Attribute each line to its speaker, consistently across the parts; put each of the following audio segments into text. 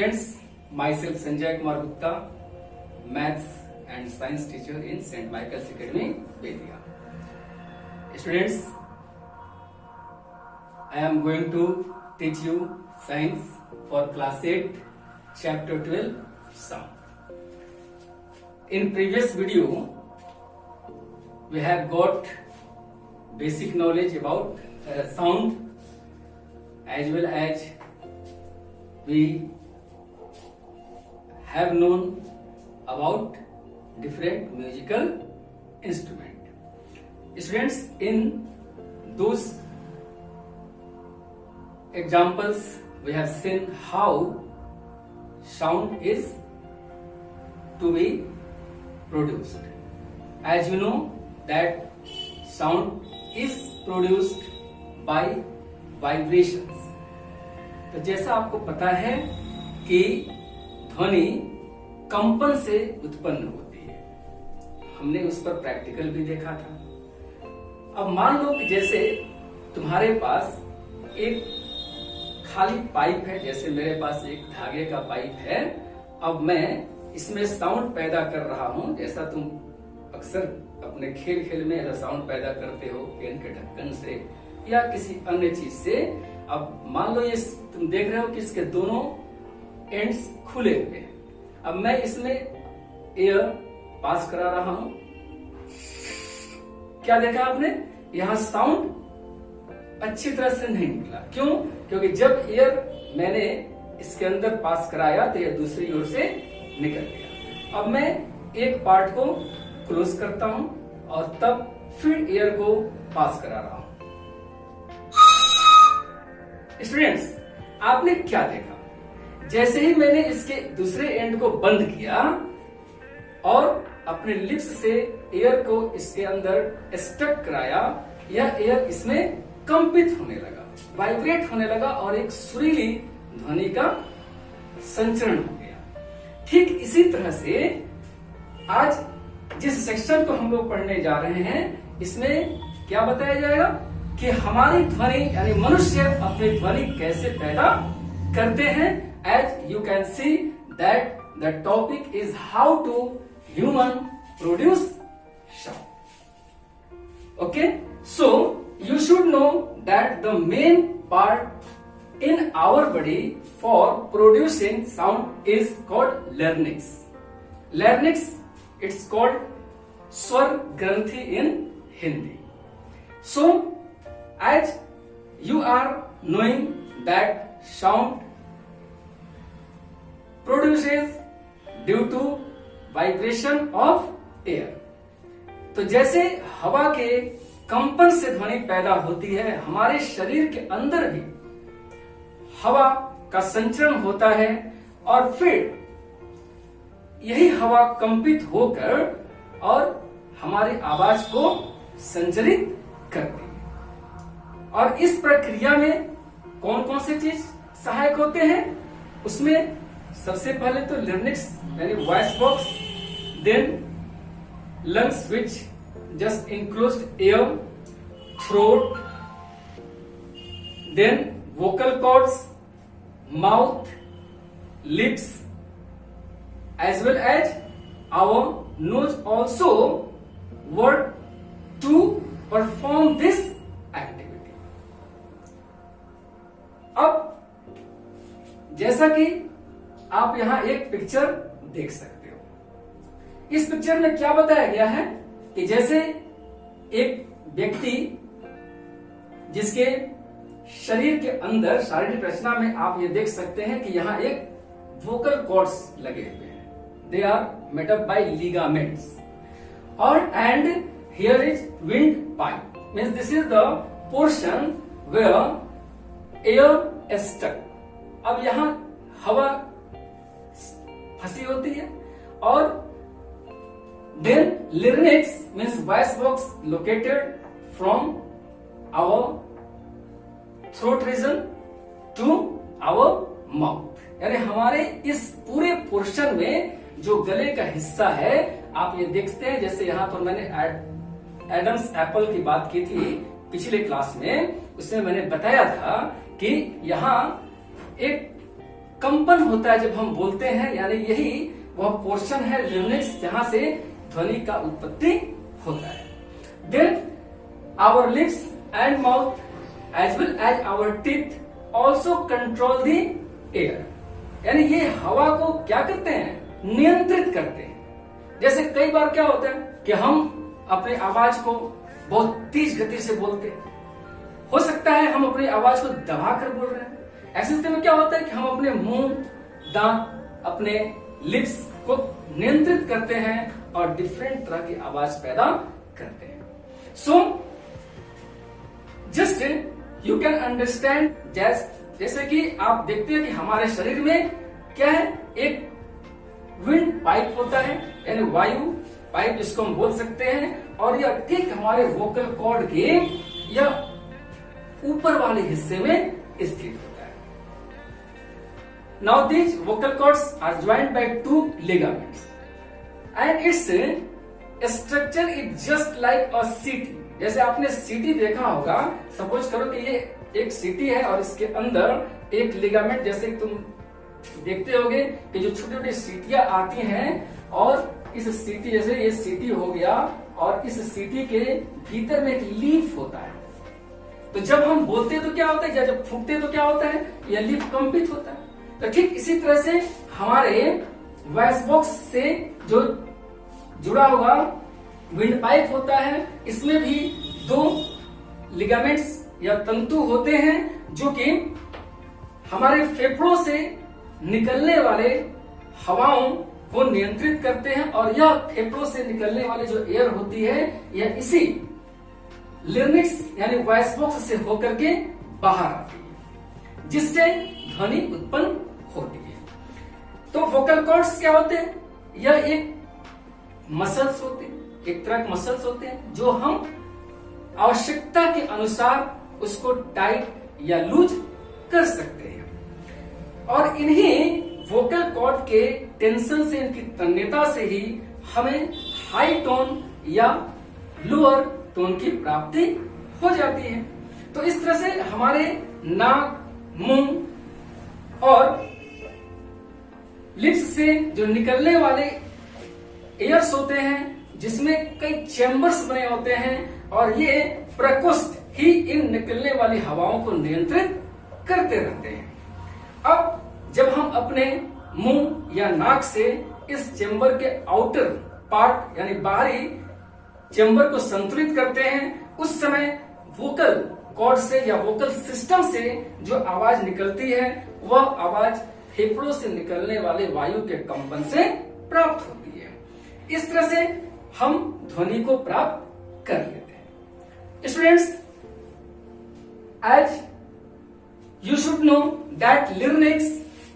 Speaker 1: Students, myself Sanjay Kumar Gupta, Maths and Science teacher in St. Michael's Academy, Bedia. Students, I am going to teach you Science for Class 8, Chapter 12, Sum. In previous video, we have got basic knowledge about sound, as well as we have known about different musical instrument. Students, in those examples we have seen how sound is to be produced. As you know that sound is produced by vibrations. तो जैसा आपको पता है कि ध्वनि कंपन से उत्पन्न होती है, हमने उस पर प्रैक्टिकल भी देखा था। अब मान लो कि जैसे तुम्हारे पास एक खाली पाइप है, जैसे मेरे पास एक धागे का पाइप है। अब मैं इसमें साउंड पैदा कर रहा हूं, जैसा तुम अक्सर अपने खेल खेल में ऐसा साउंड पैदा करते हो पेन के ढक्कन से या किसी अन्य चीज से। अब मान लो ये तुम देख रहे हो कि इसके दोनों एंड्स खुले हुए हैं। अब मैं इसमें एयर पास करा रहा हूं। क्या देखा आपने? यहां साउंड अच्छी तरह से नहीं निकला। क्यों? क्योंकि जब एयर मैंने इसके अंदर पास कराया तो यह दूसरी ओर से निकल गया। अब मैं एक पार्ट को क्लोज करता हूं और तब फिर एयर को पास करा रहा हूं। स्टूडेंट्स, आपने क्या देखा? जैसे ही मैंने इसके दूसरे एंड को बंद किया और अपने लिप्स से एयर को इसके अंदर स्टक कराया, यह एयर इसमें कंपित होने लगा, वाइब्रेट होने लगा और एक सुरीली ध्वनि का संचरण हो गया। ठीक इसी तरह से आज जिस सेक्शन को हम लोग पढ़ने जा रहे हैं, इसमें क्या बताया जाएगा कि हमारी ध्वनि यानी मनुष्य अपनी ध्वनि कैसे पैदा करते हैं। As you can see that the topic is how to human produce sound. Okay, so you should know that the main part in our body for producing sound is called larynx. Larynx, it's called स्वर ग्रंथि in Hindi. So, as you are knowing that sound produces due to vibration of air. तो जैसे हवा के कंपन से ध्वनि पैदा होती है, हमारे शरीर के अंदर भी हवा का संचरण होता है और फिर यही हवा कंपित होकर और हमारी आवाज को संचरित करती है। और इस प्रक्रिया में कौन कौन से चीज सहायक होते हैं? उसमें सबसे पहले तो लारिंक्स यानी voice box, then lungs which just enclosed air, throat, then vocal cords, mouth, lips, as well as our nose also work to perform this activity. अब जैसा कि आप यहां एक पिक्चर देख सकते हो, इस पिक्चर में क्या बताया गया है कि जैसे एक व्यक्ति जिसके शरीर के अंदर शारीरिक रचना में आप ये देख सकते हैं कि यहाँ एक वोकल कॉर्ड्स लगे हुए हैं। They are made up by ligaments और and here is wind pipe, means this is the portion where air stuck. अब यहाँ हवा फंसी होती है और then larynx means voice box located from our throat region to our mouth, यानी हमारे इस पूरे पोर्शन में जो गले का हिस्सा है आप ये देखते हैं। जैसे यहाँ पर मैंने एडम्स एप्पल की बात की थी पिछले क्लास में, उसमें मैंने बताया था कि यहाँ एक कंपन होता है जब हम बोलते हैं, यानी यही वह पोर्शन है लिरिक्स जहां से ध्वनि का उत्पत्ति होता है। Then our lips and mouth as well as our teeth also control the air, यानी ये हवा को क्या करते हैं, नियंत्रित करते हैं। जैसे कई बार क्या होता है कि हम अपने आवाज को बहुत तेज गति से बोलते हैं, हो सकता है हम अपनी आवाज को दबाकर बोल रहे हैं। ऐसे स्थिति में क्या होता है कि हम अपने मुंह, दांत, अपने लिप्स को नियंत्रित करते हैं और डिफरेंट तरह की आवाज पैदा करते हैं। So just you can understand, जैसे कि आप देखते हैं कि हमारे शरीर में क्या है, एक विंड पाइप होता है, यानी वायु पाइप जिसको हम बोल सकते हैं, और यह ठीक हमारे वोकल कॉर्ड के या ऊपर वाले हिस्से में स्थित होता है। Now these vocal cords are joined by two ligaments and its structure is just like a सीटी। जैसे आपने सीटी देखा होगा, सपोज करो कि ये एक सीटी है और इसके अंदर एक लिगामेंट, जैसे तुम देखते होगे कि जो छोटी छोटी सीटियां आती हैं, और इस सीटी, जैसे ये सीटी हो गया और इस सीटी के भीतर में एक लीफ होता है। तो जब हम बोलते हैं तो क्या होता है, या जब फूंकते हैं तो क्या होता है, यह लीफ कंपित होता है। तो ठीक इसी तरह से हमारे वॉइस बॉक्स से जो जुड़ा हुआ विंड पाइप होता है, इसमें भी दो लिगामेंट्स या तंतु होते हैं जो कि हमारे फेफड़ों से निकलने वाले हवाओं को नियंत्रित करते हैं, और यह फेफड़ों से निकलने वाली जो एयर होती है यह इसी लिरिक्स यानी वॉइस बॉक्स से होकर के बाहर आती है, जिससे ध्वनि उत्पन्न होती है। तो वोकल कॉर्ड्स क्या होते हैं, यह एक मसल्स होते हैं, एक तरह के मसल्स होते हैं जो हम आवश्यकता के अनुसार उसको टाइट या लूज कर सकते हैं, और इन्हीं वोकल कॉर्ड के टेंशन से, इनकी तन्यता से ही हमें हाई टोन या लोअर टोन की प्राप्ति हो जाती है। तो इस तरह से हमारे नाक, मुंह और लिप्स से जो निकलने वाले एयर्स होते हैं, जिसमें कई चैम्बर्स बने होते हैं, और ये प्रकोष्ठ ही इन निकलने वाली हवाओं को नियंत्रित करते रहते हैं। अब जब हम अपने मुंह या नाक से इस चेंबर के आउटर पार्ट यानी बाहरी चेंबर को संतुलित करते हैं, उस समय वोकल कॉर्ड से या वोकल सिस्टम से जो आवाज निकलती है, वह आवाज फेफड़ों से निकलने वाले वायु के कंपन से प्राप्त होती है। इस तरह से हम ध्वनि को प्राप्त कर लेते हैं। Students, as you should know that larynx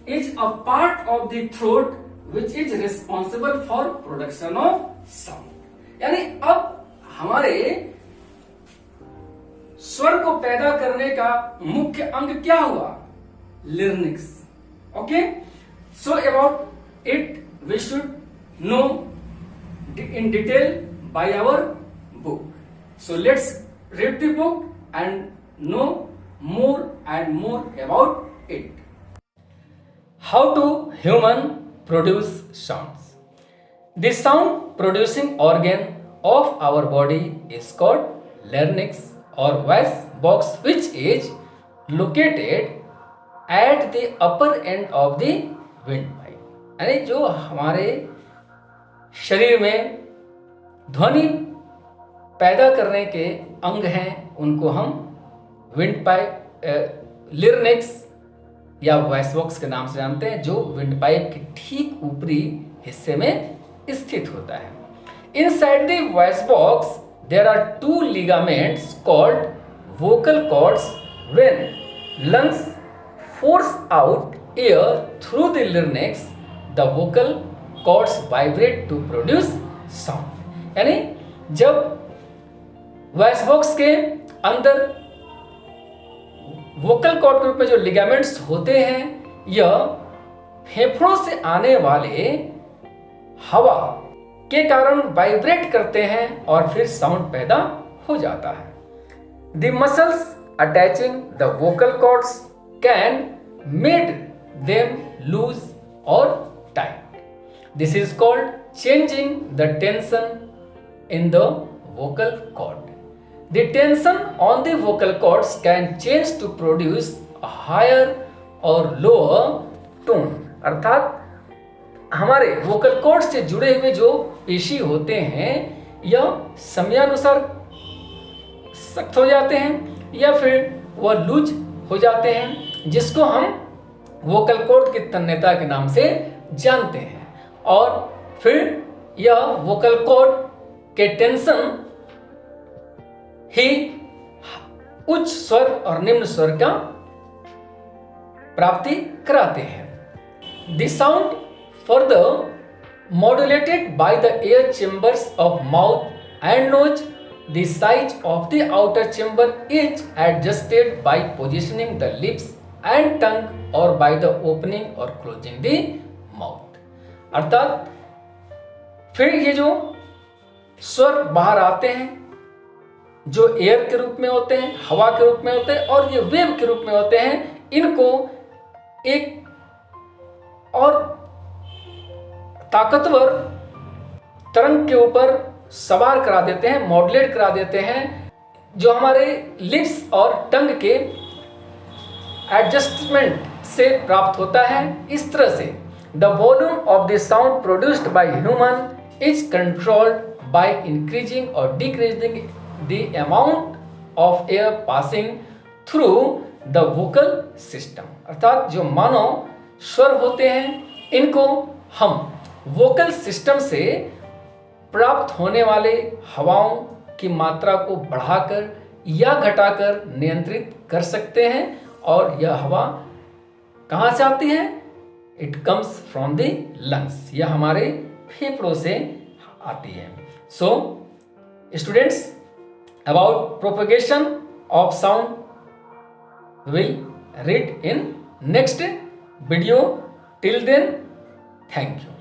Speaker 1: is a part of the throat which is responsible for production of sound. यानी अब हमारे स्वर को पैदा करने का मुख्य अंग क्या हुआ, larynx. Okay, so about it we should know in detail by our book. So let's read the book and know more and more about it. How do human produce sounds? The sound producing organ of our body is called larynx or voice box, which is located at the upper end of the windpipe. यानी जो हमारे शरीर में ध्वनि पैदा करने के अंग हैं, उनको हम विंड पाइप, लिरिक्स या वॉइस बॉक्स के नाम से जानते हैं, जो विंड पाइप के ठीक ऊपरी हिस्से में स्थित होता है। Inside the voice box there are two ligaments called vocal cords. When lungs force out air through the lyrics, the vocal cords vibrate to produce sound. यानी जब वॉइस बॉक्स के अंदर वोकल कॉर्ड के रूप में जो लिगामेंट्स होते हैं, यह फेफड़ों से आने वाले हवा के कारण वाइब्रेट करते हैं और फिर साउंड पैदा हो जाता है. The muscles attaching the vocal chords can made them loose or tight. This is called changing the tension in the vocal cord. The tension on the vocal cords can change to produce a higher or lower tone. अर्थात हमारे vocal cord से जुड़े हुए जो पेशी होते हैं यह समयानुसार सख्त हो जाते हैं या फिर वह लूज हो जाते हैं, जिसको हम वोकल कॉर्ड की तन्यता के नाम से जानते हैं। और फिर यह वोकल कॉर्ड के टेंशन ही उच्च स्वर और निम्न स्वर का प्राप्ति कराते हैं। The sound further modulated by the air chambers of mouth and nose. The size of the outer chamber is adjusted by positioning the lips and tongue or by the opening or closing the mouth. अर्थात फिर ये जो स्वर बाहर आते हैं जो air के रूप में होते हैं, हवा के रूप में होते हैं और ये वेव के रूप में होते हैं, इनको एक और ताकतवर तरंग के ऊपर सवार करा देते हैं, मॉड्यूलेट करा देते हैं, जो हमारे लिप्स और टंग के एडजस्टमेंट से प्राप्त होता है। इस तरह से the volume of the sound produced by human is controlled by increasing और decreasing the amount of air passing through the vocal system. अर्थात जो मानव स्वर होते हैं इनको हम वोकल सिस्टम से प्राप्त होने वाले हवाओं की मात्रा को बढ़ाकर या घटाकर नियंत्रित कर सकते हैं। और यह हवा कहाँ से आती है? It comes from the lungs, यह हमारे फेफड़ों से आती है। So students, about propagation of sound will read in next video. Till then, thank you.